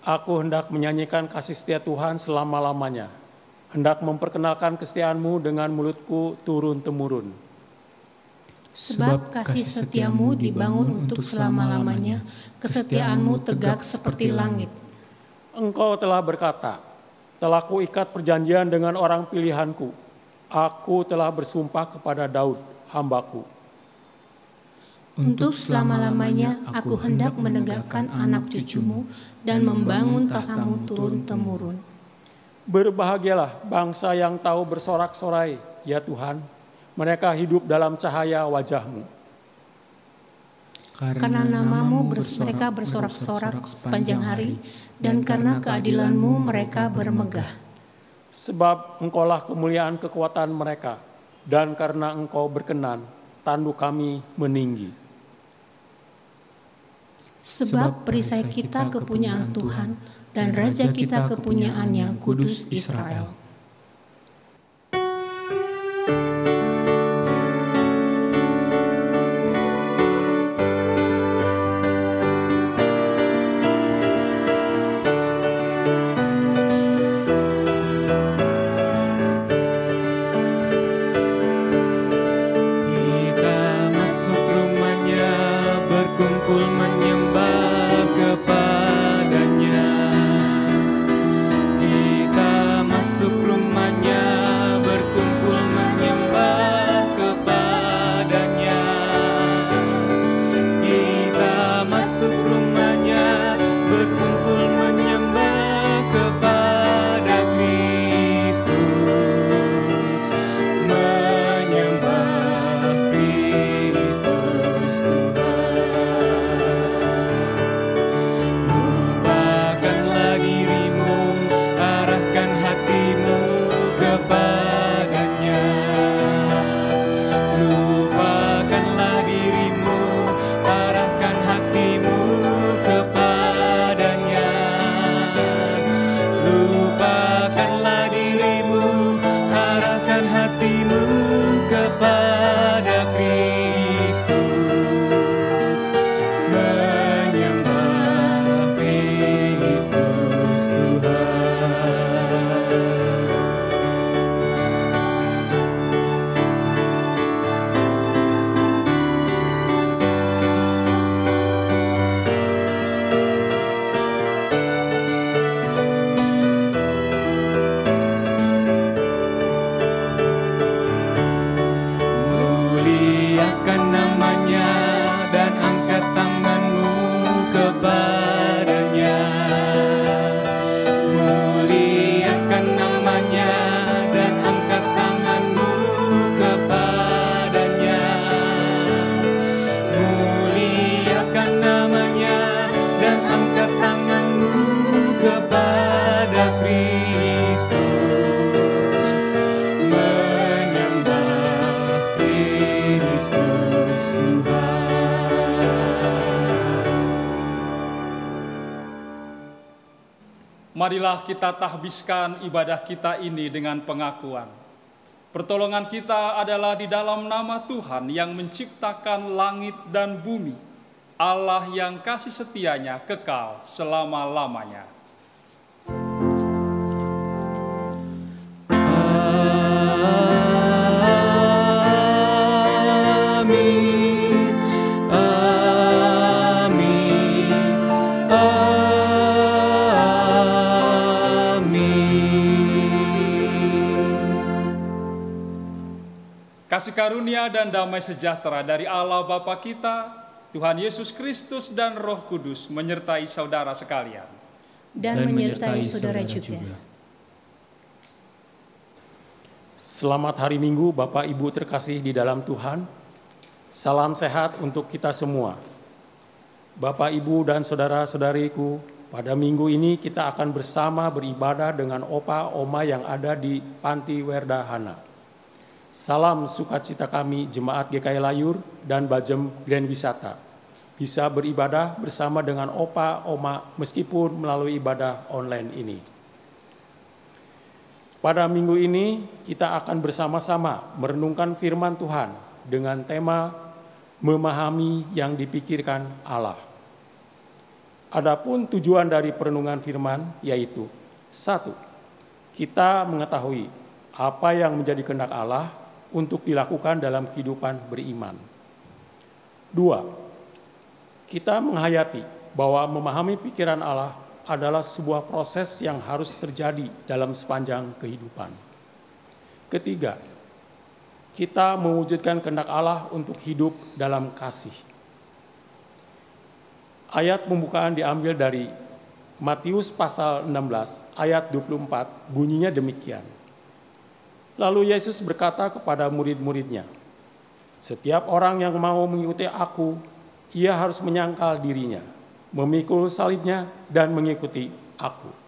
Aku hendak menyanyikan kasih setia Tuhan selama-lamanya, hendak memperkenalkan kesetiaan-Mu dengan mulutku turun-temurun. Sebab kasih setiamu dibangun untuk selama-lamanya, kesetiaanmu tegak seperti langit. Engkau telah berkata, telah kuikat perjanjian dengan orang pilihanku. Aku telah bersumpah kepada Daud, hambaku. Untuk selama-lamanya aku hendak menegakkan anak cucumu dan membangun tahtamu turun-temurun. Berbahagialah bangsa yang tahu bersorak-sorai, ya Tuhan. Mereka hidup dalam cahaya wajah-Mu. Karena namamu mereka bersorak-sorak sepanjang hari, dan karena keadilan-Mu mereka bermegah. Sebab Engkaulah kemuliaan kekuatan mereka, dan karena Engkau berkenan, tanduk kami meninggi. Sebab perisai kita kepunyaan Tuhan, dan Raja kita kepunyaannya, Kudus Israel. Marilah kita tahbiskan ibadah kita ini dengan pengakuan. Pertolongan kita adalah di dalam nama Tuhan yang menciptakan langit dan bumi, Allah yang kasih setianya kekal selama-lamanya. Kasih karunia dan damai sejahtera dari Allah Bapa kita, Tuhan Yesus Kristus dan Roh Kudus menyertai saudara sekalian. Dan menyertai saudara juga. Selamat hari Minggu Bapak Ibu terkasih di dalam Tuhan. Salam sehat untuk kita semua. Bapak Ibu dan saudara-saudariku, pada minggu ini kita akan bersama beribadah dengan opa oma yang ada di Panti Werdahana. Salam sukacita kami Jemaat GKI Layur dan Bajem Grand Wisata. Bisa beribadah bersama dengan opa, oma meskipun melalui ibadah online ini. Pada minggu ini kita akan bersama-sama merenungkan firman Tuhan dengan tema memahami yang dipikirkan Allah. Adapun tujuan dari perenungan firman yaitu 1. Kita mengetahui apa yang menjadi kehendak Allah untuk dilakukan dalam kehidupan beriman. 2. Kita menghayati bahwa memahami pikiran Allah adalah sebuah proses yang harus terjadi dalam sepanjang kehidupan. Ketiga, kita mewujudkan kehendak Allah untuk hidup dalam kasih. Ayat pembukaan diambil dari Matius pasal 16 ayat 24, bunyinya demikian. Lalu Yesus berkata kepada murid-muridnya, "Setiap orang yang mau mengikuti aku, ia harus menyangkal dirinya, memikul salibnya dan mengikuti aku."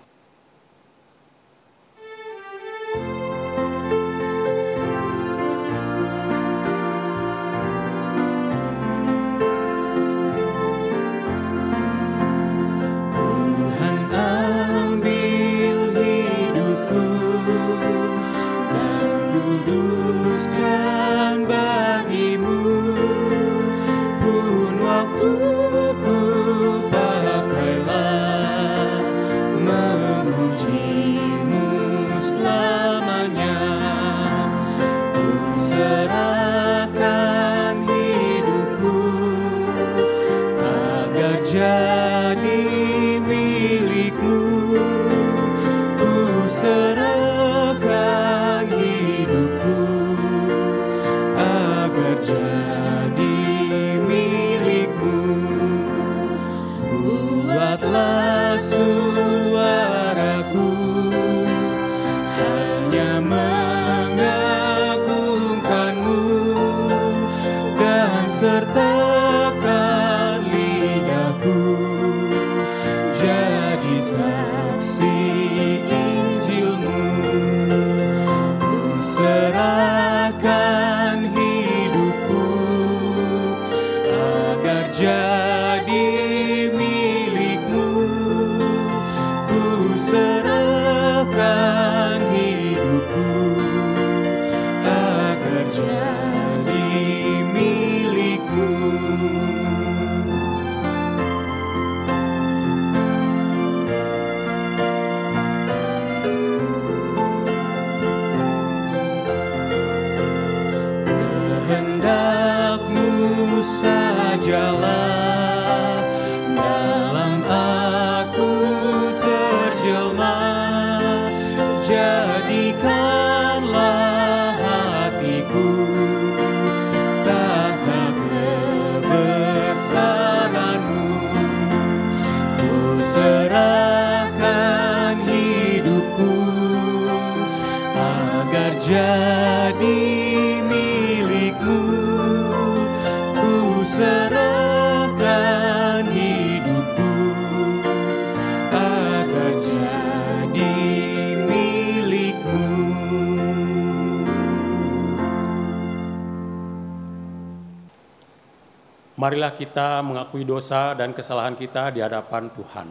Marilah kita mengakui dosa dan kesalahan kita di hadapan Tuhan.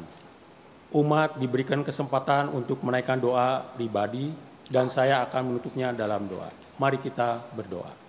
Umat diberikan kesempatan untuk menaikkan doa pribadi dan saya akan menutupnya dalam doa. Mari kita berdoa.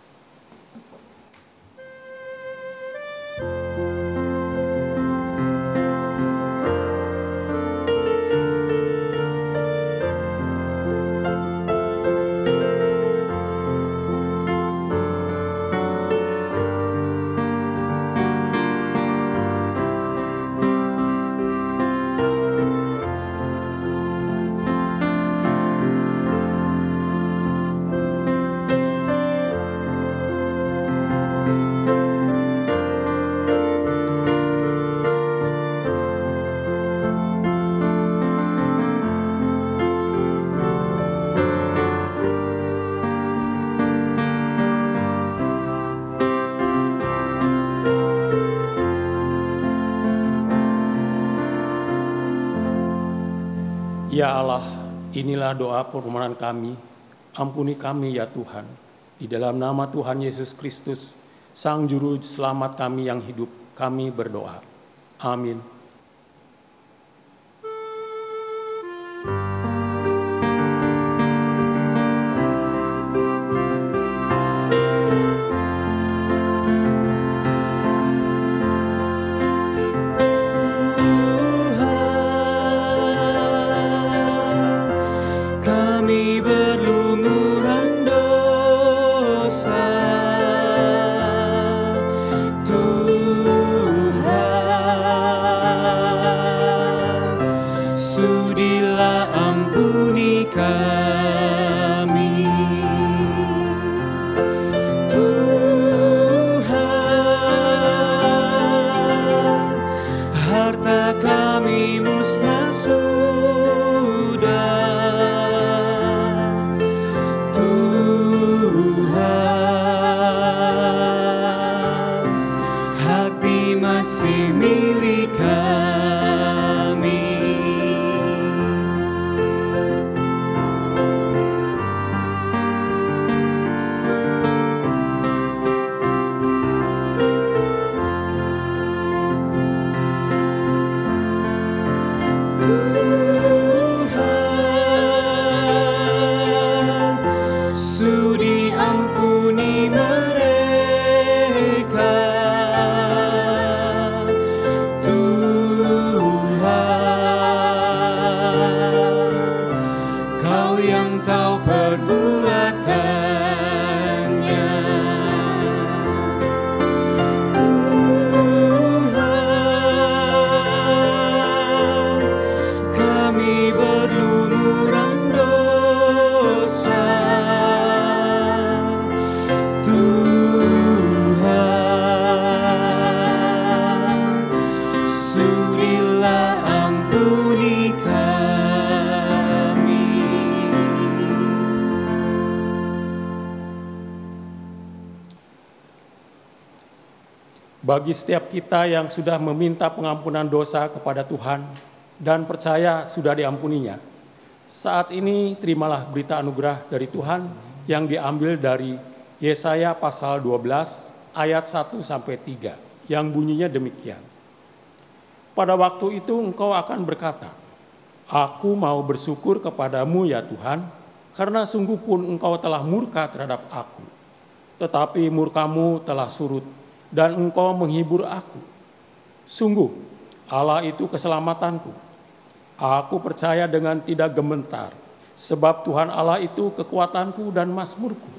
Ya Allah, inilah doa permohonan kami, ampuni kami ya Tuhan. Di dalam nama Tuhan Yesus Kristus, Sang Juru Selamat kami yang hidup, kami berdoa. Amin. milik kami. Sudi ampuni mereka, Tuhan, Kau yang tahu perbuatannya. Tuhan, kami berlumuran dosa. Sudilah ampuni kami. Bagi setiap kita yang sudah meminta pengampunan dosa kepada Tuhan dan percaya sudah diampuninya, saat ini terimalah berita anugerah dari Tuhan yang diambil dari Yesaya pasal 12 ayat 1-3 yang bunyinya demikian. Pada waktu itu engkau akan berkata, Aku mau bersyukur kepadamu ya Tuhan, karena sungguh pun engkau telah murka terhadap aku. Tetapi murkamu telah surut, dan engkau menghibur aku. Sungguh, Allah itu keselamatanku. Aku percaya dengan tidak gemetar, sebab Tuhan Allah itu kekuatanku dan mazmurku.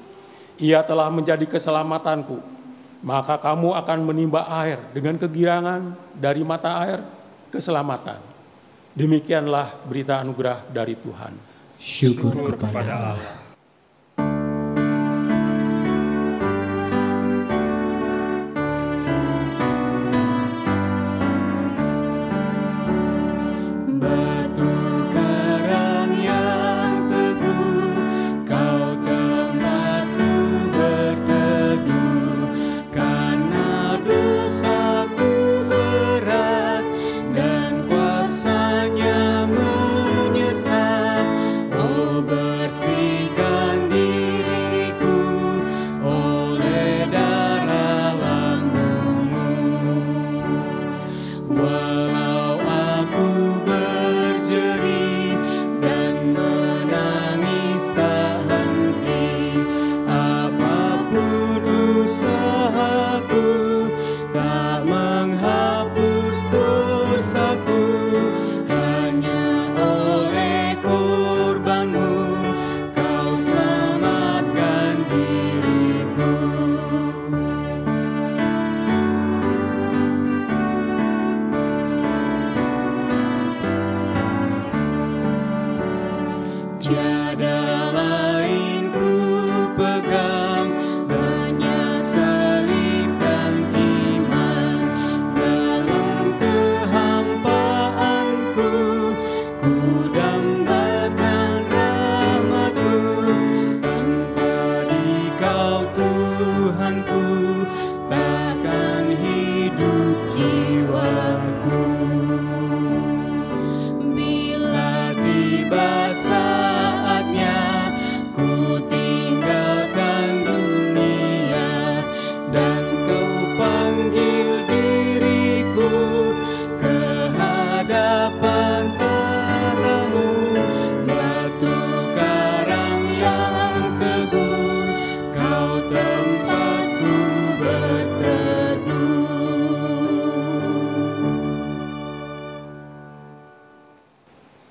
Ia telah menjadi keselamatanku. Maka kamu akan menimba air dengan kegirangan dari mata air keselamatan. Demikianlah berita anugerah dari Tuhan. Syukur kepada Allah.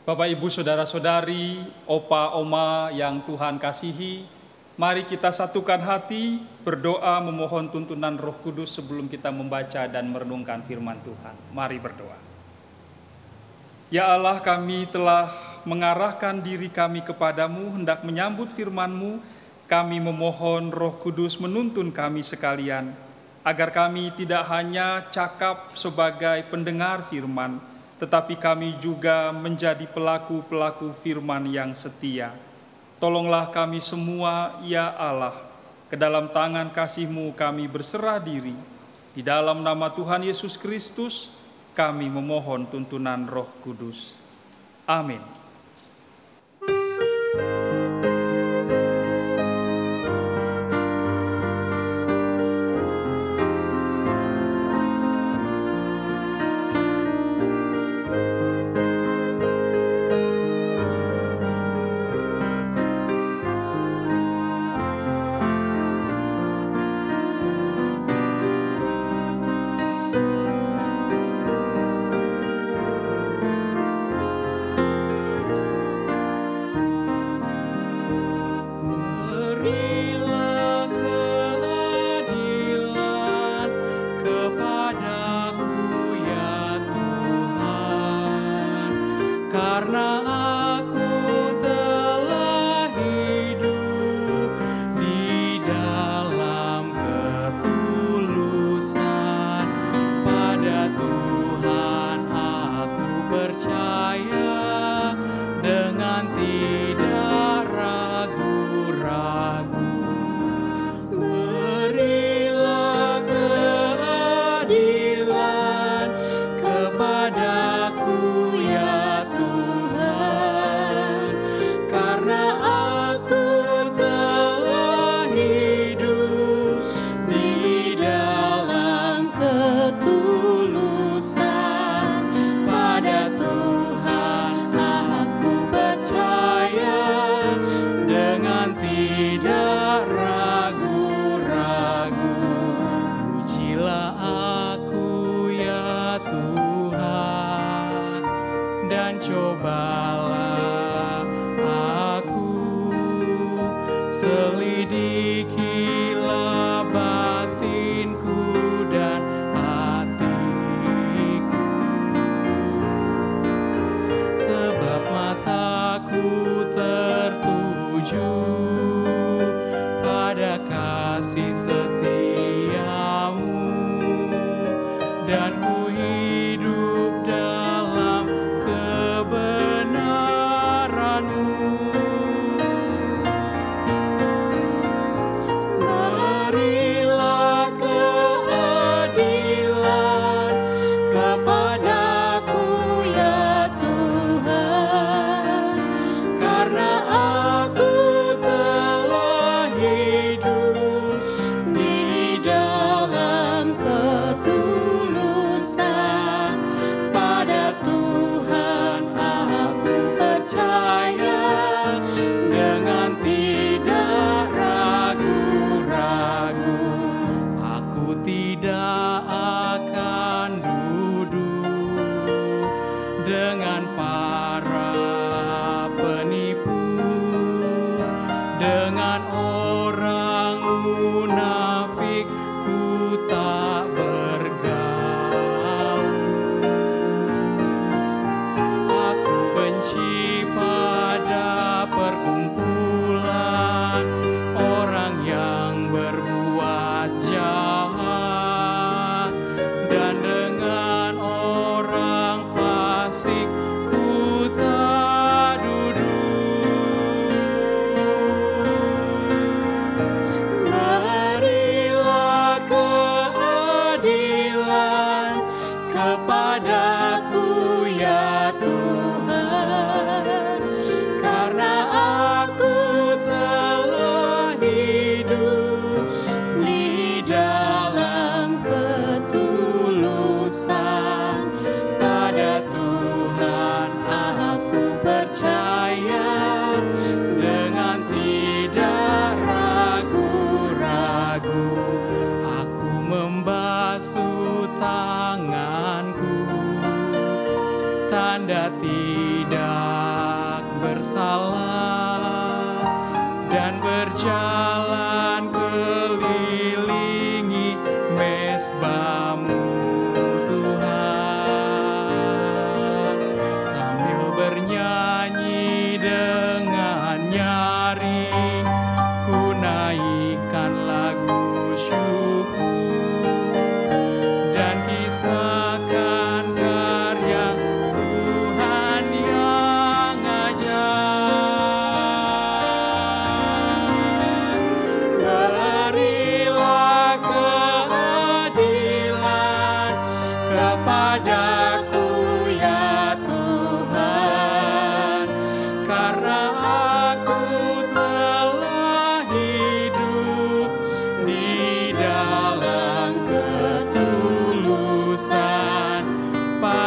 Bapak, Ibu, Saudara-saudari, Opa, Oma yang Tuhan kasihi, mari kita satukan hati, berdoa memohon tuntunan Roh Kudus sebelum kita membaca dan merenungkan firman Tuhan. Mari berdoa. Ya Allah, kami telah mengarahkan diri kami kepadamu, hendak menyambut firman-Mu. Kami memohon Roh Kudus menuntun kami sekalian, agar kami tidak hanya cakap sebagai pendengar firman, tetapi kami juga menjadi pelaku-pelaku firman yang setia. Tolonglah kami semua, ya Allah, ke dalam tangan kasih-Mu kami berserah diri. Di dalam nama Tuhan Yesus Kristus, kami memohon tuntunan Roh Kudus. Amin.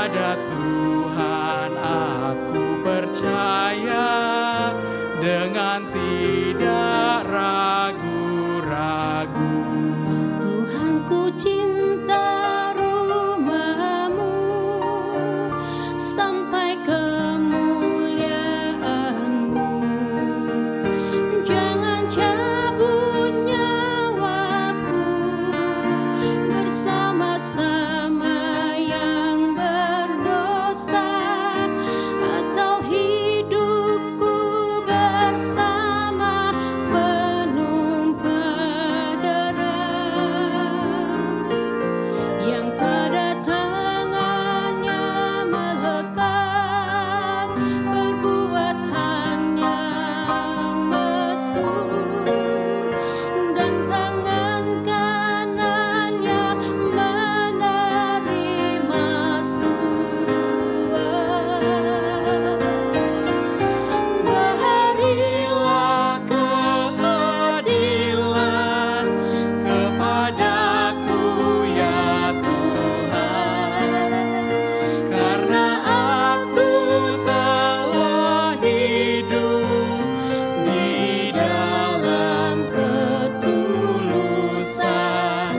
Pada Tuhan aku percaya dengan tidak ragu-ragu. Tuhan, ku cinta rumah-Mu sampai kemuliaan-Mu. Jangan cabut nyawaku bersama-sama yang berdosa, atau hidupku bersama penumpah darah yang pada tangannya melekat perbuatan yang mesum, dan tangan kanannya menerima suap. Berilah keadilan kepadaku ya Tuhan, karena aku telah hidup di dalam ketulusan.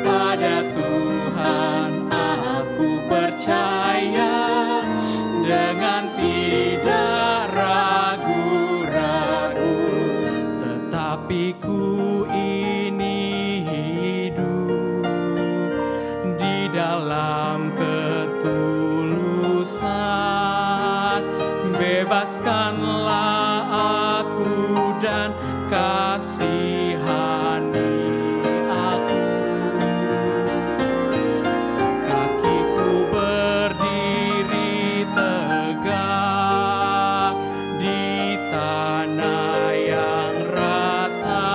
Pada Tuhan aku percaya dengan tidak ragu-ragu. Tetapi ku ini hidup di dalam ketulusan. Bebaskanlah aku dan kasihani aku. Kakiku berdiri tegak di tanah yang rata.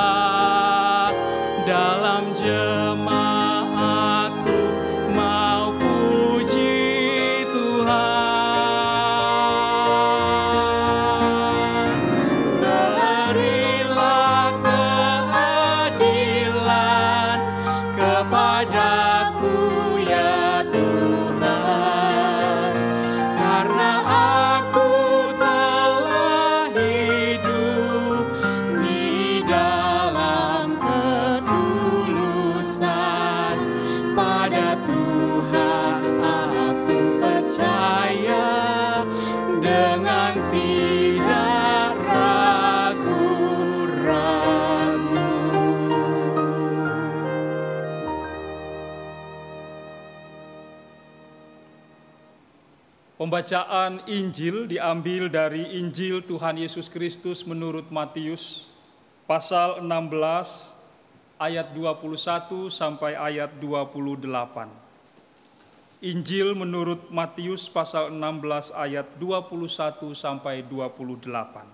Dalam jemaatku mau puji Tuhan. Berilah keadilan kepadaku ya Tuhan, karena aku telah hidup di dalam ketulusan. Pada Tuhan aku percaya dengan tidak ragu-ragu. Pembacaan Injil diambil dari Injil Tuhan Yesus Kristus menurut Matius, pasal 16, ayat 21 sampai ayat 28. Injil menurut Matius pasal 16 ayat 21 sampai 28.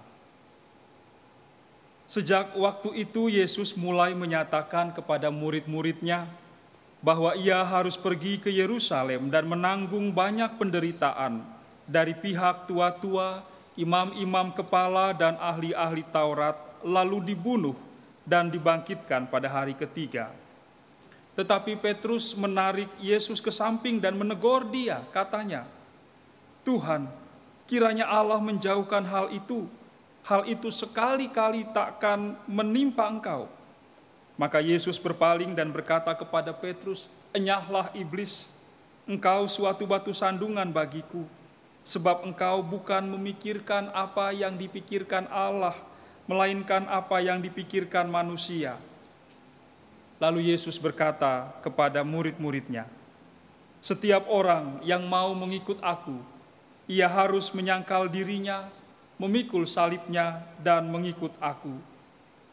Sejak waktu itu Yesus mulai menyatakan kepada murid-muridnya bahwa ia harus pergi ke Yerusalem dan menanggung banyak penderitaan dari pihak tua-tua, imam-imam kepala dan ahli-ahli Taurat, lalu dibunuh dan dibangkitkan pada hari ketiga. Tetapi Petrus menarik Yesus ke samping dan menegur dia, katanya, "Tuhan, kiranya Allah menjauhkan hal itu sekali-kali takkan menimpa engkau." Maka Yesus berpaling dan berkata kepada Petrus, "Enyahlah iblis, engkau suatu batu sandungan bagiku, sebab engkau bukan memikirkan apa yang dipikirkan Allah, melainkan apa yang dipikirkan manusia." Lalu Yesus berkata kepada murid-muridnya, "Setiap orang yang mau mengikut aku, ia harus menyangkal dirinya, memikul salibnya, dan mengikut aku.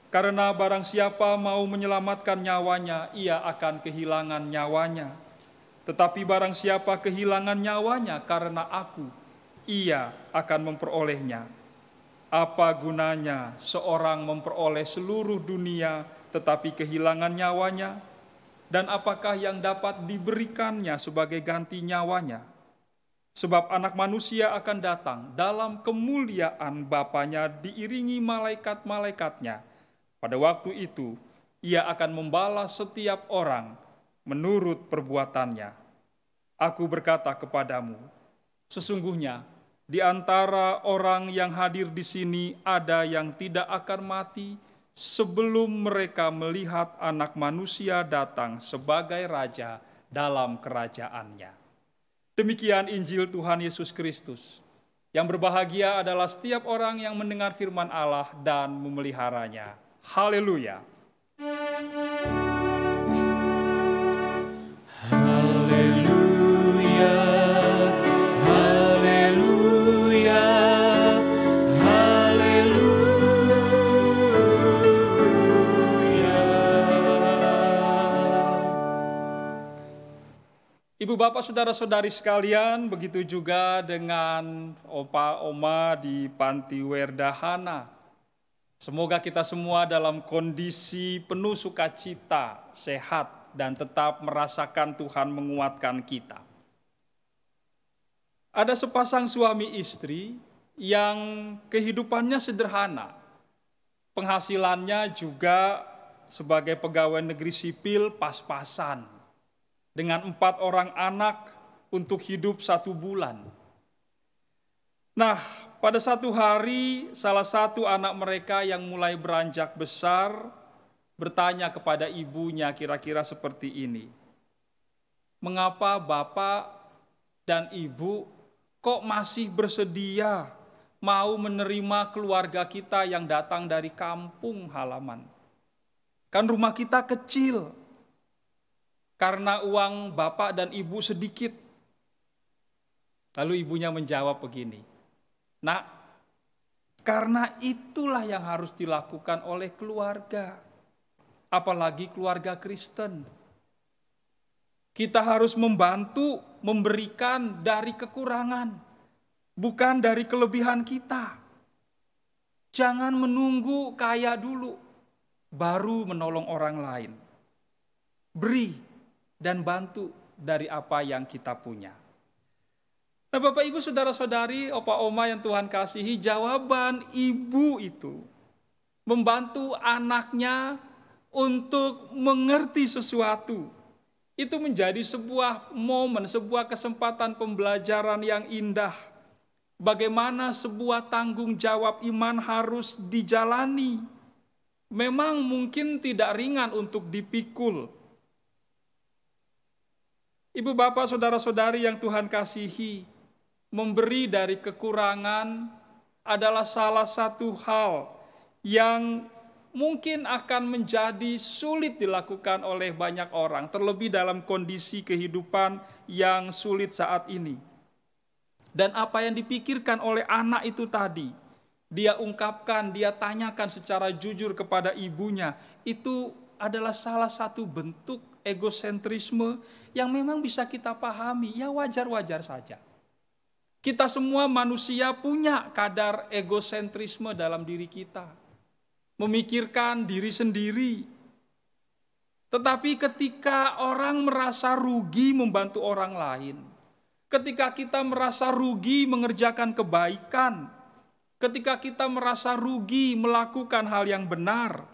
Karena barang siapa mau menyelamatkan nyawanya, ia akan kehilangan nyawanya. Tetapi barang siapa kehilangan nyawanya karena aku, ia akan memperolehnya. Apa gunanya seorang memperoleh seluruh dunia tetapi kehilangan nyawanya? Dan apakah yang dapat diberikannya sebagai ganti nyawanya? Sebab Anak Manusia akan datang dalam kemuliaan Bapanya diiringi malaikat-malaikatnya. Pada waktu itu, ia akan membalas setiap orang menurut perbuatannya. Aku berkata kepadamu, sesungguhnya di antara orang yang hadir di sini ada yang tidak akan mati sebelum mereka melihat Anak Manusia datang sebagai Raja dalam kerajaannya. Demikian Injil Tuhan Yesus Kristus. Yang berbahagia adalah setiap orang yang mendengar firman Allah dan memeliharanya. Haleluya. Haleluya, haleluya, haleluya. Ibu bapak saudara-saudari sekalian, begitu juga dengan opa oma di Panti Werdahana. Semoga kita semua dalam kondisi penuh sukacita, sehat, dan tetap merasakan Tuhan menguatkan kita. Ada sepasang suami istri yang kehidupannya sederhana. Penghasilannya juga sebagai pegawai negeri sipil pas-pasan. Dengan 4 orang anak untuk hidup 1 bulan. Nah, pada satu hari salah satu anak mereka yang mulai beranjak besar bertanya kepada ibunya kira-kira seperti ini. Mengapa bapak dan ibu kok masih bersedia mau menerima keluarga kita yang datang dari kampung halaman? Kan rumah kita kecil. Karena uang bapak dan ibu sedikit. Lalu ibunya menjawab begini, Nak, karena itulah yang harus dilakukan oleh keluarga. Apalagi keluarga Kristen. Kita harus membantu, memberikan dari kekurangan, bukan dari kelebihan kita. Jangan menunggu kaya dulu, baru menolong orang lain. Beri dan bantu dari apa yang kita punya. Nah Bapak Ibu Saudara-saudari, Opa Oma yang Tuhan kasihi, jawaban ibu itu membantu anaknya untuk mengerti sesuatu. Itu menjadi sebuah momen, sebuah kesempatan pembelajaran yang indah. Bagaimana sebuah tanggung jawab iman harus dijalani. Memang mungkin tidak ringan untuk dipikul. Ibu bapak saudara-saudari yang Tuhan kasihi, memberi dari kekurangan adalah salah satu hal yang mungkin akan menjadi sulit dilakukan oleh banyak orang, terlebih dalam kondisi kehidupan yang sulit saat ini. Dan apa yang dipikirkan oleh anak itu tadi, dia ungkapkan, dia tanyakan secara jujur kepada ibunya, itu adalah salah satu bentuk egosentrisme yang memang bisa kita pahami, ya wajar-wajar saja. Kita semua manusia punya kadar egosentrisme dalam diri kita. Memikirkan diri sendiri. Tetapi ketika orang merasa rugi membantu orang lain, ketika kita merasa rugi mengerjakan kebaikan, ketika kita merasa rugi melakukan hal yang benar,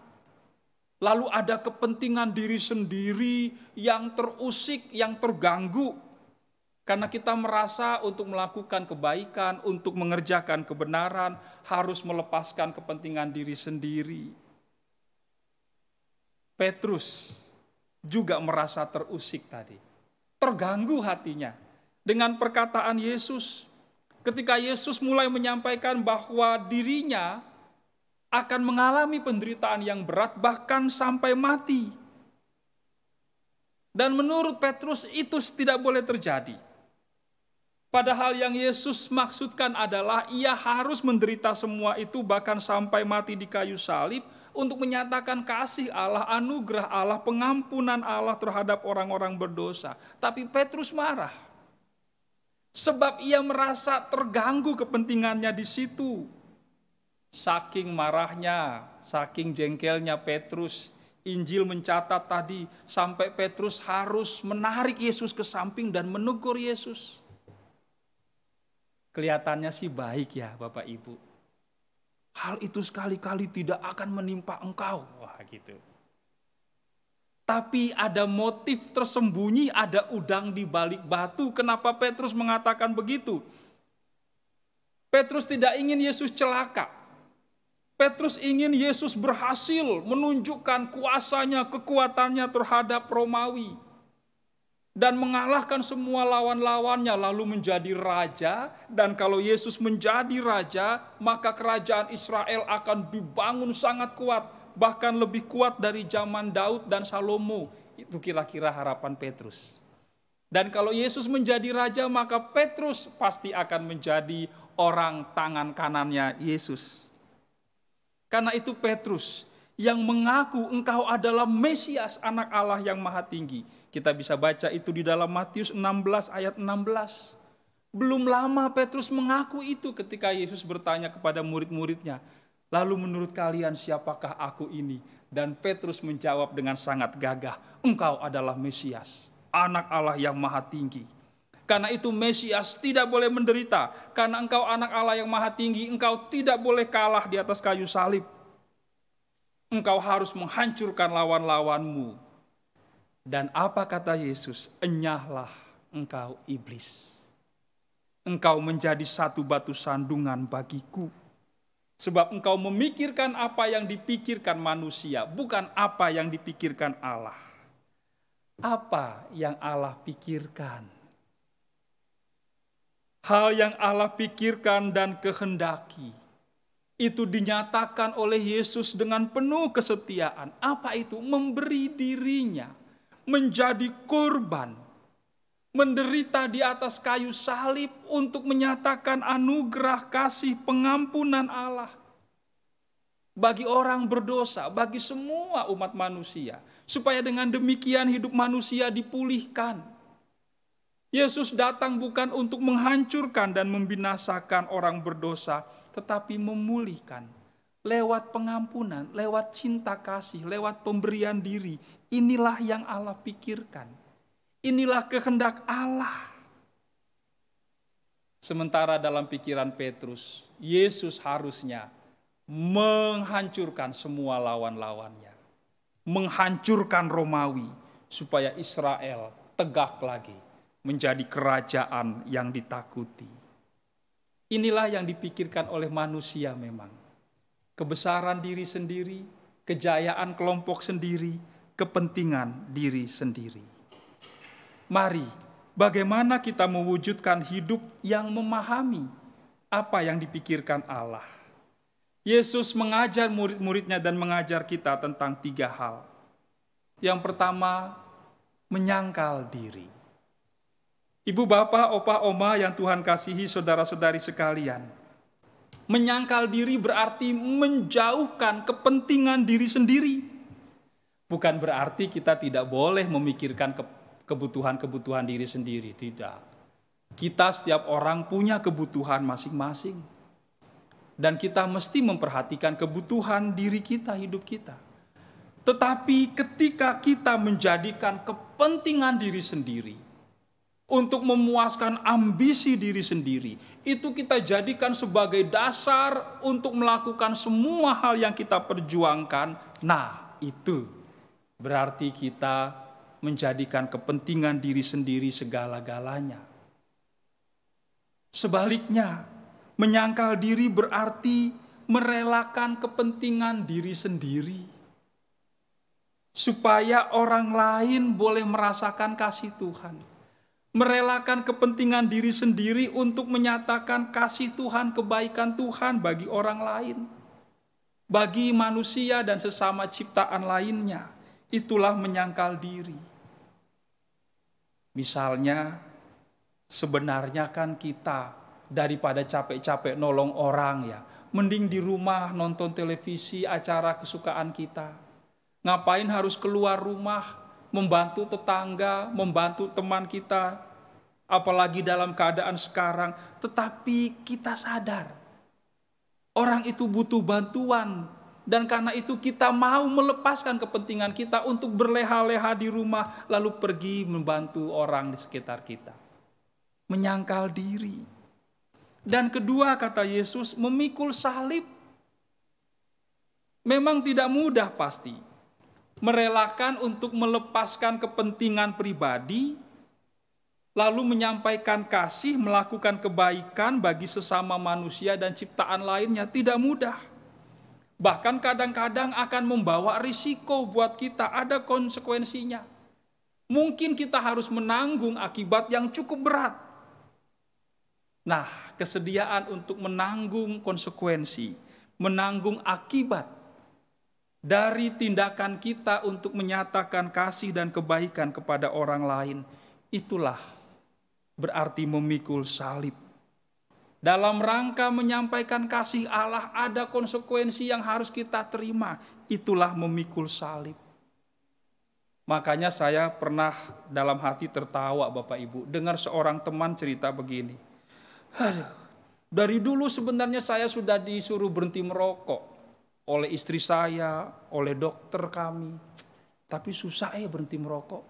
lalu ada kepentingan diri sendiri yang terusik, yang terganggu. Karena kita merasa untuk melakukan kebaikan, untuk mengerjakan kebenaran, harus melepaskan kepentingan diri sendiri. Petrus juga merasa terusik tadi. Terganggu hatinya dengan perkataan Yesus. Ketika Yesus mulai menyampaikan bahwa dirinya akan mengalami penderitaan yang berat bahkan sampai mati. Dan menurut Petrus itu tidak boleh terjadi. Padahal yang Yesus maksudkan adalah ia harus menderita semua itu bahkan sampai mati di kayu salib untuk menyatakan kasih Allah, anugerah Allah, pengampunan Allah terhadap orang-orang berdosa. Tapi Petrus marah. Sebab ia merasa terganggu kepentingannya di situ. Saking marahnya, saking jengkelnya Petrus, Injil mencatat tadi sampai Petrus harus menarik Yesus ke samping dan menegur Yesus. Kelihatannya sih baik ya Bapak Ibu. Hal itu sekali-kali tidak akan menimpa engkau. Wah gitu. Tapi ada motif tersembunyi, ada udang di balik batu. Kenapa Petrus mengatakan begitu? Petrus tidak ingin Yesus celaka. Petrus ingin Yesus berhasil menunjukkan kuasanya, kekuatannya terhadap Romawi. Dan mengalahkan semua lawan-lawannya, lalu menjadi raja. Dan kalau Yesus menjadi raja, maka kerajaan Israel akan dibangun sangat kuat. Bahkan lebih kuat dari zaman Daud dan Salomo. Itu kira-kira harapan Petrus. Dan kalau Yesus menjadi raja, maka Petrus pasti akan menjadi orang tangan kanannya Yesus. Karena itu Petrus yang mengaku engkau adalah Mesias, anak Allah yang maha tinggi. Kita bisa baca itu di dalam Matius 16 ayat 16. Belum lama Petrus mengaku itu ketika Yesus bertanya kepada murid-muridnya, lalu menurut kalian siapakah aku ini? Dan Petrus menjawab dengan sangat gagah, engkau adalah Mesias, anak Allah yang maha tinggi. Karena itu Mesias tidak boleh menderita. Karena engkau anak Allah yang maha tinggi, engkau tidak boleh kalah di atas kayu salib. Engkau harus menghancurkan lawan-lawanmu. Dan apa kata Yesus? Enyahlah engkau iblis. Engkau menjadi satu batu sandungan bagiku. Sebab engkau memikirkan apa yang dipikirkan manusia, bukan apa yang dipikirkan Allah. Apa yang Allah pikirkan? Hal yang Allah pikirkan dan kehendaki, itu dinyatakan oleh Yesus dengan penuh kesetiaan. Apa itu? Memberi dirinya, menjadi korban, menderita di atas kayu salib untuk menyatakan anugerah kasih pengampunan Allah bagi orang berdosa, bagi semua umat manusia, supaya dengan demikian hidup manusia dipulihkan. Yesus datang bukan untuk menghancurkan dan membinasakan orang berdosa, tetapi memulihkan lewat pengampunan, lewat cinta kasih, lewat pemberian diri. Inilah yang Allah pikirkan. Inilah kehendak Allah. Sementara dalam pikiran Petrus, Yesus harusnya menghancurkan semua lawan-lawannya. Menghancurkan Romawi supaya Israel tegak lagi menjadi kerajaan yang ditakuti. Inilah yang dipikirkan oleh manusia memang. Kebesaran diri sendiri, kejayaan kelompok sendiri, kepentingan diri sendiri. Mari, bagaimana kita mewujudkan hidup yang memahami apa yang dipikirkan Allah. Yesus mengajar murid-muridnya dan mengajar kita tentang 3 hal. Yang pertama, menyangkal diri. Ibu, bapak, opa, oma yang Tuhan kasihi, saudara-saudari sekalian. Menyangkal diri berarti menjauhkan kepentingan diri sendiri. Bukan berarti kita tidak boleh memikirkan kebutuhan-kebutuhan diri sendiri, tidak. Kita setiap orang punya kebutuhan masing-masing. Dan kita mesti memperhatikan kebutuhan diri kita, hidup kita. Tetapi ketika kita menjadikan kepentingan diri sendiri untuk memuaskan ambisi diri sendiri, itu kita jadikan sebagai dasar untuk melakukan semua hal yang kita perjuangkan. Nah, itu berarti kita menjadikan kepentingan diri sendiri segala-galanya. Sebaliknya, menyangkal diri berarti merelakan kepentingan diri sendiri supaya orang lain boleh merasakan kasih Tuhan. Merelakan kepentingan diri sendiri untuk menyatakan kasih Tuhan, kebaikan Tuhan bagi orang lain, bagi manusia dan sesama ciptaan lainnya. Itulah menyangkal diri. Misalnya, sebenarnya kan kita daripada capek-capek nolong orang ya, mending di rumah nonton televisi acara kesukaan kita. Ngapain harus keluar rumah membantu tetangga, membantu teman kita, apalagi dalam keadaan sekarang. Tetapi kita sadar, orang itu butuh bantuan, dan karena itu kita mau melepaskan kepentingan kita untuk berleha-leha di rumah, lalu pergi membantu orang di sekitar kita. Menyangkal diri. Dan kedua, kata Yesus, memikul salib. Memang tidak mudah pasti. merelakan untuk melepaskan kepentingan pribadi, lalu menyampaikan kasih, melakukan kebaikan bagi sesama manusia dan ciptaan lainnya tidak mudah. Bahkan kadang-kadang akan membawa risiko buat kita, ada konsekuensinya. Mungkin kita harus menanggung akibat yang cukup berat. Nah, kesediaan untuk menanggung konsekuensi, menanggung akibat dari tindakan kita untuk menyatakan kasih dan kebaikan kepada orang lain, itulah berarti memikul salib. Dalam rangka menyampaikan kasih Allah, ada konsekuensi yang harus kita terima. Itulah memikul salib. Makanya saya pernah dalam hati tertawa Bapak Ibu, dengar seorang teman cerita begini. Aduh, dari dulu sebenarnya saya sudah disuruh berhenti merokok oleh istri saya, oleh dokter kami. Tapi susah berhenti merokok.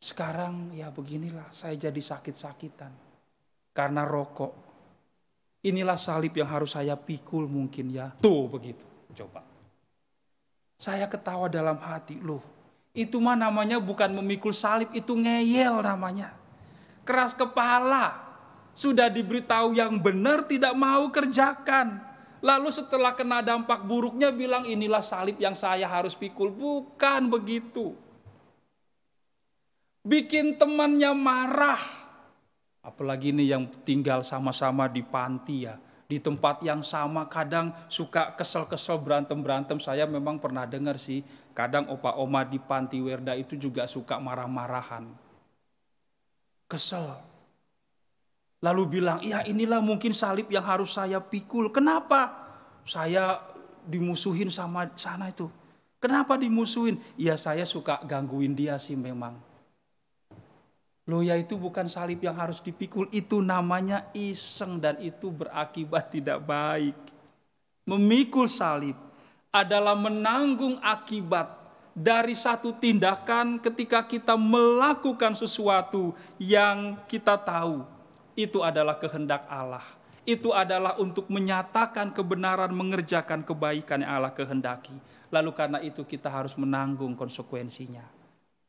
Sekarang ya beginilah, saya jadi sakit-sakitan karena rokok. Inilah salib yang harus saya pikul mungkin ya. Tuh begitu, coba. Saya ketawa dalam hati, loh. Itu mah namanya bukan memikul salib, itu ngeyel namanya. Keras kepala. Sudah diberitahu yang benar tidak mau kerjakan. Lalu setelah kena dampak buruknya bilang inilah salib yang saya harus pikul. Bukan begitu. Bikin temannya marah. Apalagi ini yang tinggal sama-sama di panti ya. Di tempat yang sama kadang suka kesel-kesel berantem-berantem. Saya memang pernah dengar sih. Kadang opa-oma di panti Werda itu juga suka marah-marahan. Kesel. Lalu bilang, ya inilah mungkin salib yang harus saya pikul. Kenapa? Saya dimusuhin sama sana itu. Kenapa dimusuhin? Ya saya suka gangguin dia sih memang. Loh ya itu bukan salib yang harus dipikul. Itu namanya iseng dan itu berakibat tidak baik. Memikul salib adalah menanggung akibat dari satu tindakan ketika kita melakukan sesuatu yang kita tahu. Itu adalah kehendak Allah. Itu adalah untuk menyatakan kebenaran, mengerjakan kebaikan yang Allah kehendaki. Lalu karena itu kita harus menanggung konsekuensinya.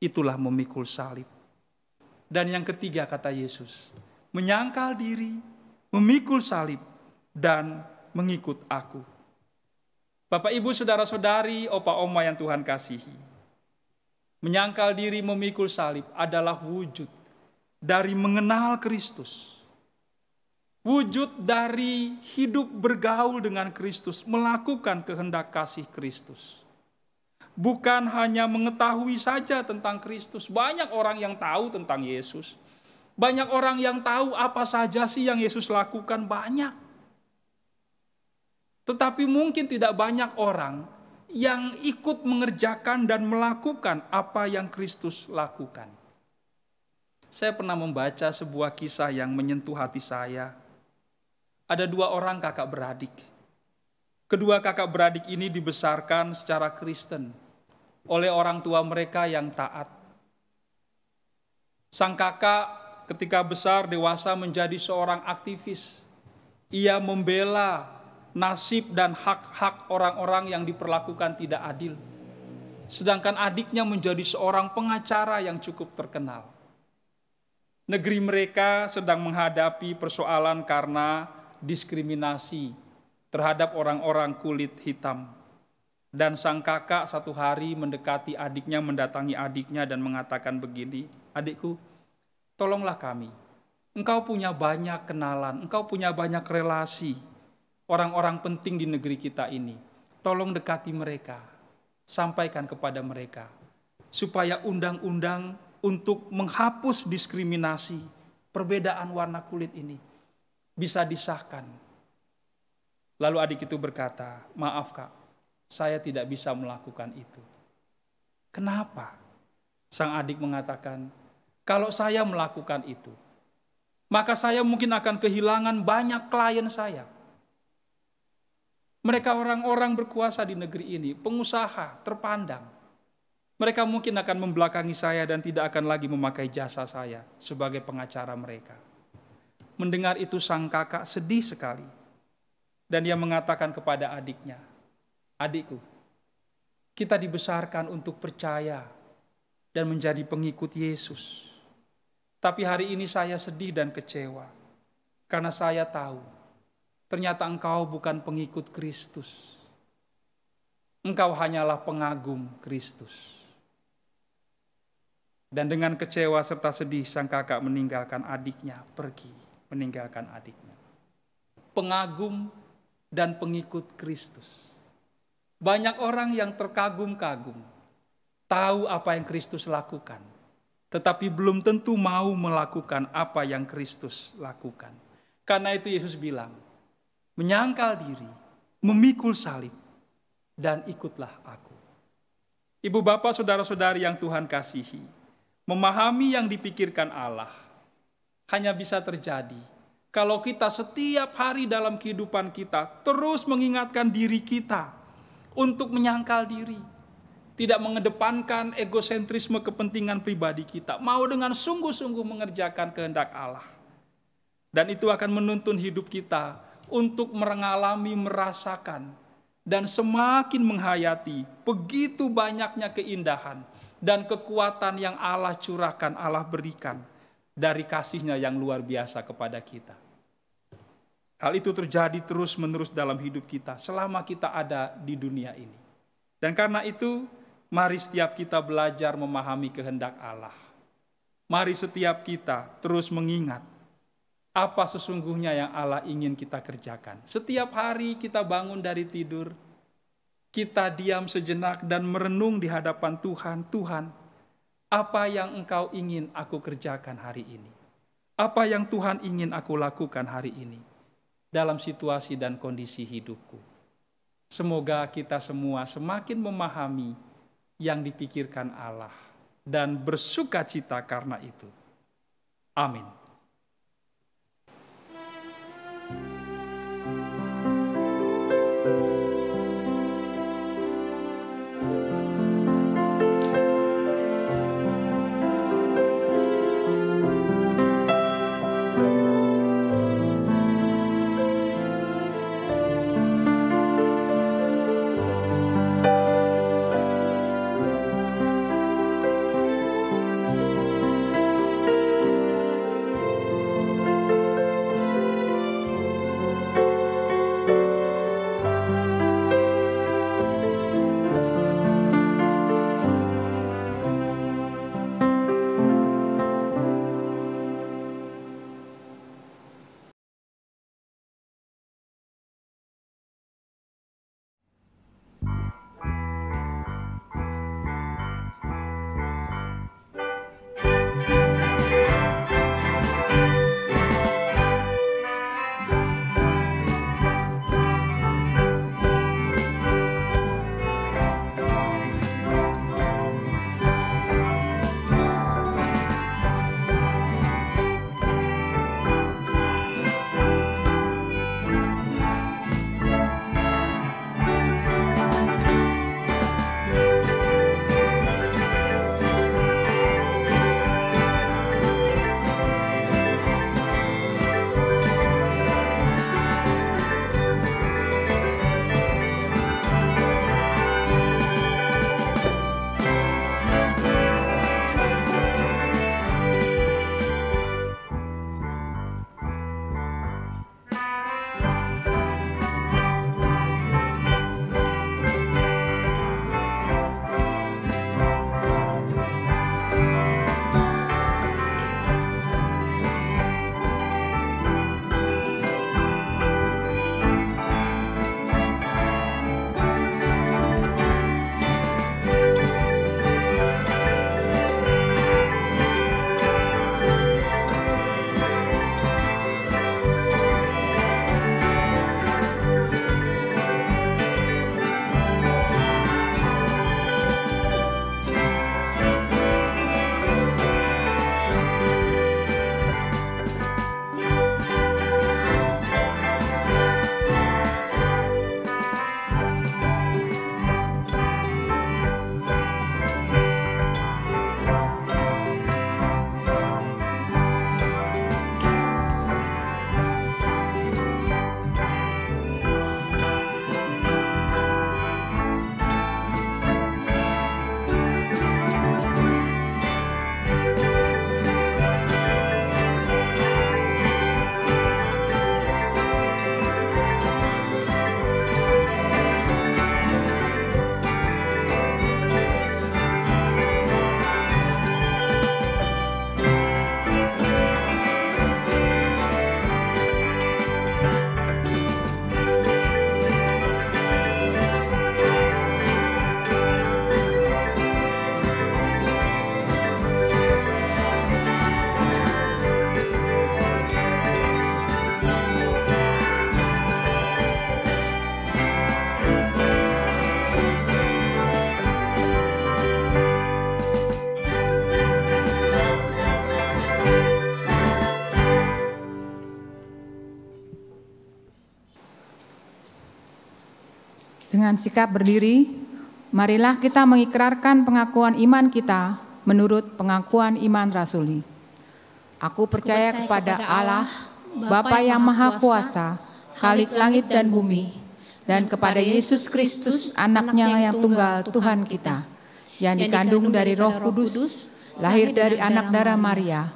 Itulah memikul salib. Dan yang ketiga kata Yesus, menyangkal diri, memikul salib, dan mengikut aku. Bapak, Ibu, Saudara-saudari, opa-oma yang Tuhan kasihi. Menyangkal diri, memikul salib adalah wujud dari mengenal Kristus. Wujud dari hidup bergaul dengan Kristus, melakukan kehendak kasih Kristus. Bukan hanya mengetahui saja tentang Kristus. Banyak orang yang tahu tentang Yesus. Banyak orang yang tahu apa saja sih yang Yesus lakukan, banyak. Tetapi mungkin tidak banyak orang yang ikut mengerjakan dan melakukan apa yang Kristus lakukan. Saya pernah membaca sebuah kisah yang menyentuh hati saya. Ada dua orang kakak beradik. Kedua kakak beradik ini dibesarkan secara Kristen oleh orang tua mereka yang taat. Sang kakak ketika besar dewasa menjadi seorang aktivis. Ia membela nasib dan hak-hak orang-orang yang diperlakukan tidak adil. Sedangkan adiknya menjadi seorang pengacara yang cukup terkenal. Negeri mereka sedang menghadapi persoalan karena diskriminasi terhadap orang-orang kulit hitam. Dan sang kakak satu hari mendekati adiknya, mendatangi adiknya dan mengatakan begini, adikku, tolonglah kami. Engkau punya banyak kenalan, engkau punya banyak relasi. Orang-orang penting di negeri kita ini. Tolong dekati mereka, sampaikan kepada mereka. Supaya undang-undang untuk menghapus diskriminasi, perbedaan warna kulit ini bisa disahkan. Lalu adik itu berkata, maaf kak, saya tidak bisa melakukan itu. Kenapa? Sang adik mengatakan, kalau saya melakukan itu, maka saya mungkin akan kehilangan banyak klien saya. Mereka orang-orang berkuasa di negeri ini, pengusaha, terpandang. Mereka mungkin akan membelakangi saya dan tidak akan lagi memakai jasa saya sebagai pengacara mereka. Mendengar itu sang kakak sedih sekali. Dan dia mengatakan kepada adiknya, adikku, Kita dibesarkan untuk percaya dan menjadi pengikut Yesus. Tapi hari ini saya sedih dan kecewa karena saya tahu ternyata engkau bukan pengikut Kristus. Engkau hanyalah pengagum Kristus. Dan dengan kecewa serta sedih sang kakak meninggalkan adiknya, pergi meninggalkan adiknya. Pengagum dan pengikut Kristus. Banyak orang yang terkagum-kagum, tahu apa yang Kristus lakukan, tetapi belum tentu mau melakukan apa yang Kristus lakukan. Karena itu Yesus bilang, menyangkal diri, memikul salib, dan ikutlah aku. Ibu bapak saudara-saudari yang Tuhan kasihi, memahami yang dipikirkan Allah hanya bisa terjadi kalau kita setiap hari dalam kehidupan kita terus mengingatkan diri kita untuk menyangkal diri, tidak mengedepankan egosentrisme kepentingan pribadi kita, mau dengan sungguh-sungguh mengerjakan kehendak Allah. Dan itu akan menuntun hidup kita untuk mengalami, merasakan, dan semakin menghayati begitu banyaknya keindahan dan kekuatan yang Allah curahkan, Allah berikan dari kasih-Nya yang luar biasa kepada kita. Hal itu terjadi terus-menerus dalam hidup kita selama kita ada di dunia ini. Dan karena itu, mari setiap kita belajar memahami kehendak Allah. Mari setiap kita terus mengingat apa sesungguhnya yang Allah ingin kita kerjakan. Setiap hari kita bangun dari tidur, kita diam sejenak dan merenung di hadapan Tuhan. Tuhan, apa yang Engkau ingin aku kerjakan hari ini? Apa yang Tuhan ingin aku lakukan hari ini dalam situasi dan kondisi hidupku? Semoga kita semua semakin memahami yang dipikirkan Allah dan bersukacita karena itu. Amin. Dengan sikap berdiri, marilah kita mengikrarkan pengakuan iman kita menurut pengakuan iman rasuli. Aku percaya kepada Allah, Bapa yang Maha Kuasa, Khalik langit dan bumi, dan kepada Yesus Kristus, Anaknya yang tunggal Tuhan kita, yang dikandung dari Roh Kudus, lahir dari anak darah Maria,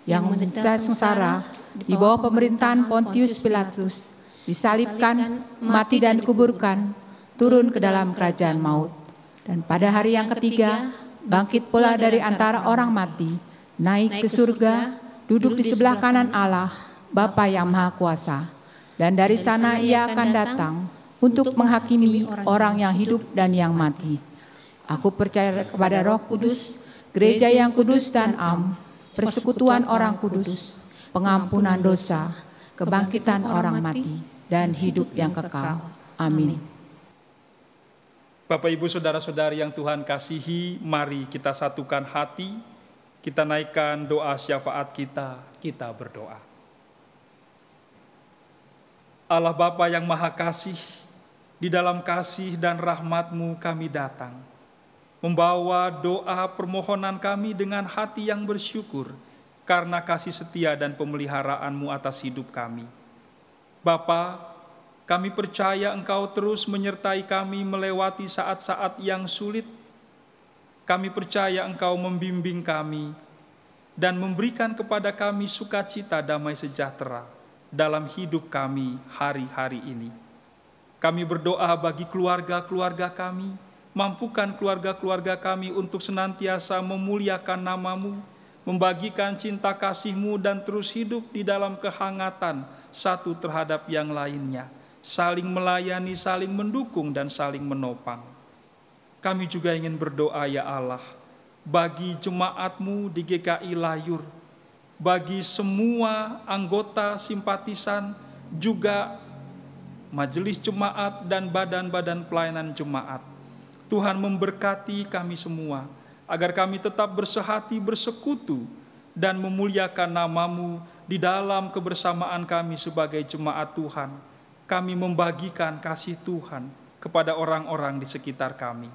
yang menderita sengsara di bawah pemerintahan Pontius Pilatus, disalibkan, mati dan dikuburkan, turun ke dalam kerajaan maut, dan pada hari yang ketiga bangkit pula dari antara orang mati, naik ke surga, duduk di sebelah kanan Allah, Bapa yang Maha Kuasa, dan dari sana Ia akan datang untuk menghakimi orang yang hidup dan yang mati. Aku percaya kepada Roh Kudus, gereja yang kudus dan am, persekutuan orang kudus, pengampunan dosa, kebangkitan orang mati, dan hidup yang kekal. Amin. Bapak, Ibu, Saudara-saudari yang Tuhan kasihi, mari kita satukan hati, kita naikkan doa syafaat kita berdoa. Allah Bapa yang Maha Kasih, di dalam kasih dan rahmat-Mu kami datang, membawa doa permohonan kami dengan hati yang bersyukur, karena kasih setia dan pemeliharaan-Mu atas hidup kami. Bapa, kami percaya Engkau terus menyertai kami melewati saat-saat yang sulit. Kami percaya Engkau membimbing kami dan memberikan kepada kami sukacita damai sejahtera dalam hidup kami hari-hari ini. Kami berdoa bagi keluarga-keluarga kami, mampukan keluarga-keluarga kami untuk senantiasa memuliakan nama-Mu, membagikan cinta kasih-Mu dan terus hidup di dalam kehangatan satu terhadap yang lainnya, saling melayani, saling mendukung, dan saling menopang. Kami juga ingin berdoa, ya Allah, bagi jemaat-Mu di GKI Layur, bagi semua anggota simpatisan, juga majelis jemaat dan badan-badan pelayanan jemaat. Tuhan memberkati kami semua, agar kami tetap bersehati, bersekutu, dan memuliakan nama-Mu di dalam kebersamaan kami sebagai jemaat Tuhan. Kami membagikan kasih Tuhan kepada orang-orang di sekitar kami.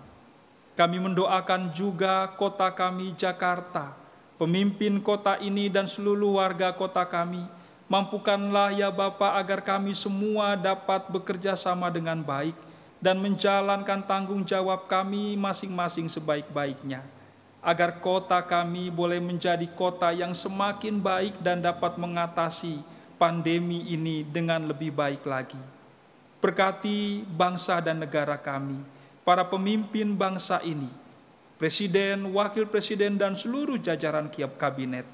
Kami mendoakan juga kota kami Jakarta, pemimpin kota ini dan seluruh warga kota kami. Mampukanlah ya Bapa agar kami semua dapat bekerja sama dengan baik dan menjalankan tanggung jawab kami masing-masing sebaik-baiknya, agar kota kami boleh menjadi kota yang semakin baik dan dapat mengatasi pandemi ini dengan lebih baik lagi. Berkati bangsa dan negara kami, para pemimpin bangsa ini, presiden, wakil presiden, dan seluruh jajaran kabinet.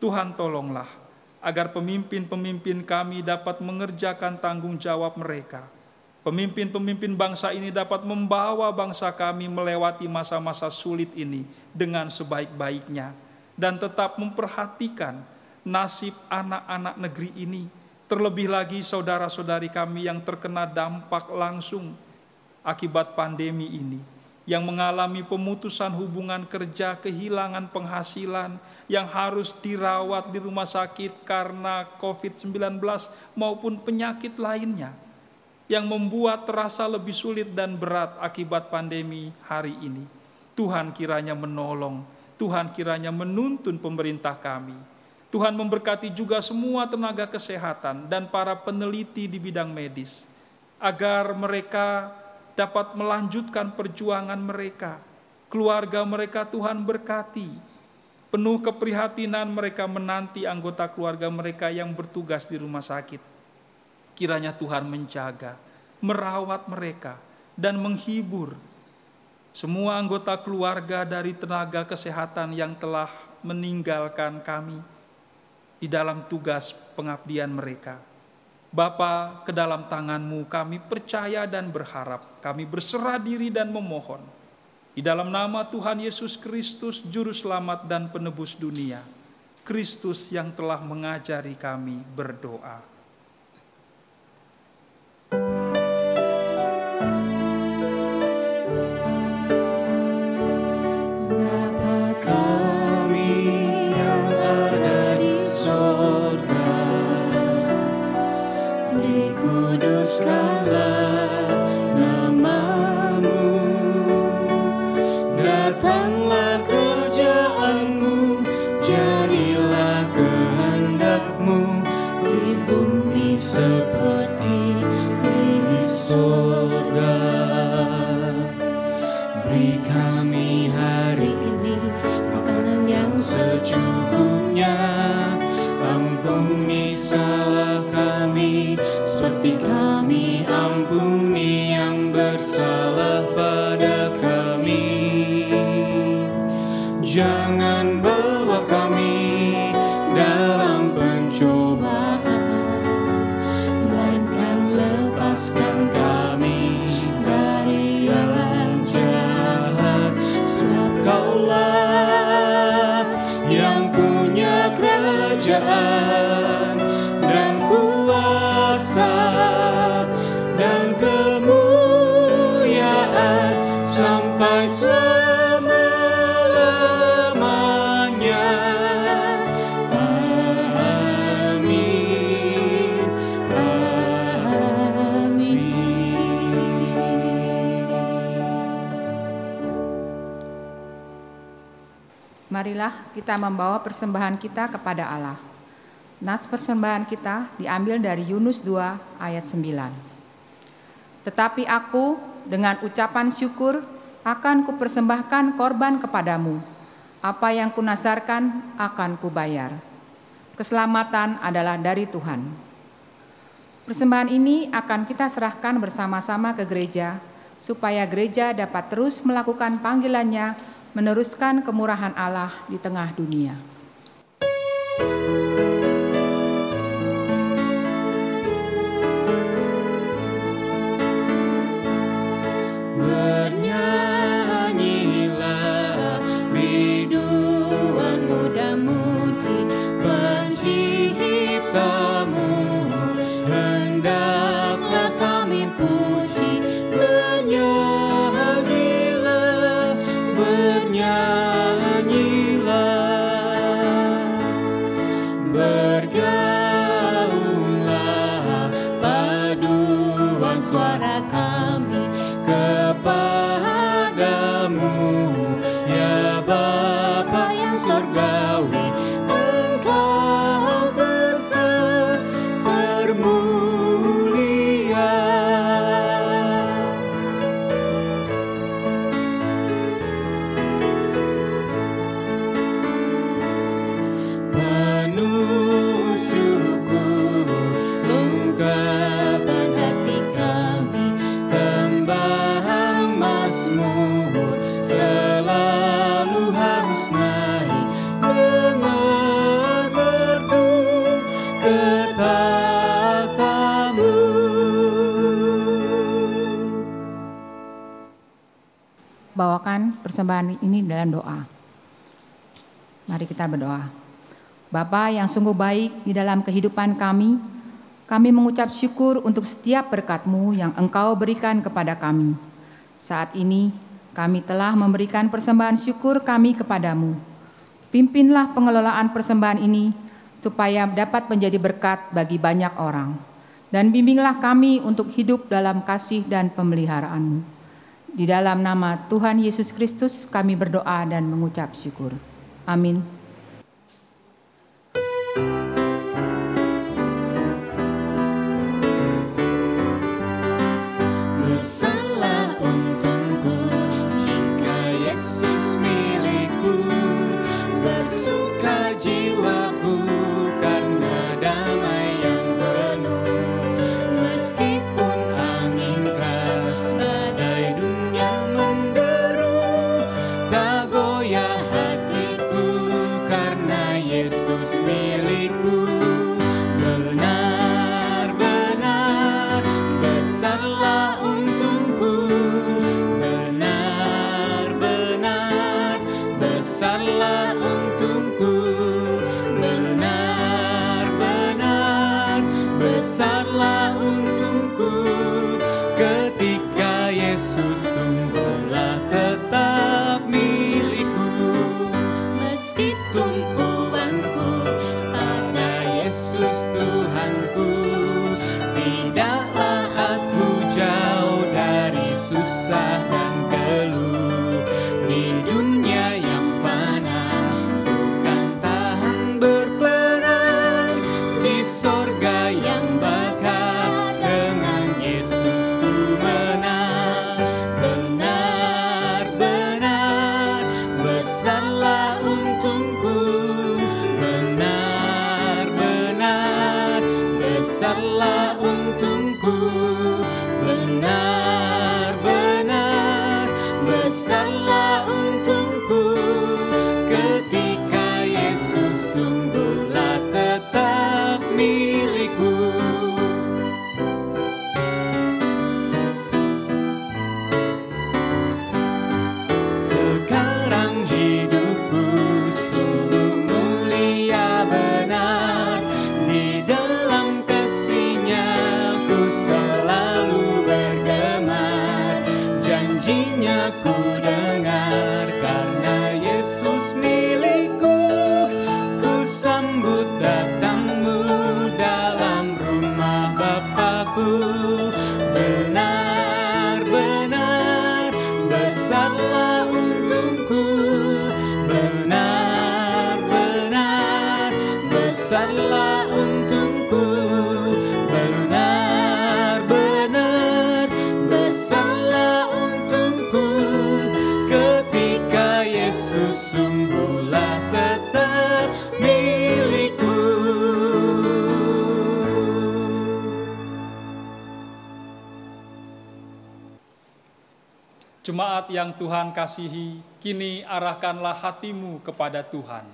Tuhan tolonglah agar pemimpin-pemimpin kami dapat mengerjakan tanggung jawab mereka. Pemimpin-pemimpin bangsa ini dapat membawa bangsa kami melewati masa-masa sulit ini dengan sebaik-baiknya, dan tetap memperhatikan nasib anak-anak negeri ini, terlebih lagi saudara-saudari kami yang terkena dampak langsung akibat pandemi ini, yang mengalami pemutusan hubungan kerja, kehilangan penghasilan, yang harus dirawat di rumah sakit karena COVID-19 maupun penyakit lainnya, yang membuat terasa lebih sulit dan berat akibat pandemi hari ini. Tuhan kiranya menolong, Tuhan kiranya menuntun pemerintah kami. Tuhan memberkati juga semua tenaga kesehatan dan para peneliti di bidang medis, agar mereka dapat melanjutkan perjuangan mereka. Keluarga mereka Tuhan berkati. Penuh keprihatinan mereka menanti anggota keluarga mereka yang bertugas di rumah sakit. Kiranya Tuhan menjaga, merawat mereka, dan menghibur semua anggota keluarga dari tenaga kesehatan yang telah meninggalkan kami di dalam tugas pengabdian mereka. Bapa, ke dalam tangan-Mu kami percaya dan berharap, kami berserah diri dan memohon. Di dalam nama Tuhan Yesus Kristus, Juru Selamat dan Penebus dunia, Kristus yang telah mengajari kami berdoa. Dikuduskanlah nama seperti di surga. Beri kami hari ini makanan yang secukupnya. Ampuni salah kami seperti kami ampuni yang bersalah pada kami. Jangan bawa kami dalam pencobaan, melainkan lepaskan kami dari yang jahat. Sebab Kaulah yang punya kerajaan dan kuasa dan kemuliaan sampai selama-lamanya. Amin, amin. Marilah kita membawa persembahan kita kepada Allah. Nas persembahan kita diambil dari Yunus 2 ayat 9. Tetapi aku dengan ucapan syukur akan kupersembahkan korban kepadamu. Apa yang kunasarkan akan kubayar. Keselamatan adalah dari Tuhan. Persembahan ini akan kita serahkan bersama-sama ke gereja, supaya gereja dapat terus melakukan panggilannya, meneruskan kemurahan Allah di tengah dunia. Bernyanyilah biduan muda-mudi penciptamu, hendaklah kami puji. Bernyanyilah, bernyanyilah, bergaullah paduan suara kami kepadamu, ya Bapa yang surgawi, Engkau besar termulia. Penuh syukur ungkapan hati kami, tembang Mazmur selalu harus naik dengan merdu ke takhta-Mu. Bawakan persembahan ini dalam doa. Mari kita berdoa. Bapa yang sungguh baik di dalam kehidupan kami mengucap syukur untuk setiap berkat-Mu yang Engkau berikan kepada kami. Saat ini kami telah memberikan persembahan syukur kami kepadamu. Pimpinlah pengelolaan persembahan ini supaya dapat menjadi berkat bagi banyak orang. Dan bimbinglah kami untuk hidup dalam kasih dan pemeliharaan-Mu. Di dalam nama Tuhan Yesus Kristus kami berdoa dan mengucap syukur. Amin. Besarlah untungku jika Yesus milikku, bersuka jiwaku karena damai yang penuh. Meskipun angin keras badai dunia menderu, tak goyah hatiku karena Yesus milikku. untukku, benar-benar besarlah untukku, benar-benar besarlah untukku, benar-benar besarlah untukku, ketika Yesus sungguhlah tetap milikku. Jemaat yang Tuhan kasihi, kini arahkanlah hatimu kepada Tuhan.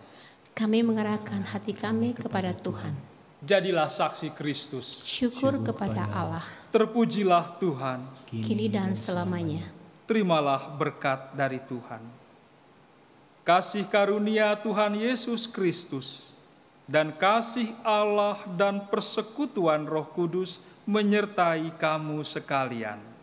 Kami mengarahkan hati kami kepada Tuhan. Jadilah saksi Kristus. Syukur kepada Allah, Terpujilah Tuhan. kini dan selamanya. Terimalah berkat dari Tuhan. Kasih karunia Tuhan Yesus Kristus dan kasih Allah dan persekutuan Roh Kudus menyertai kamu sekalian.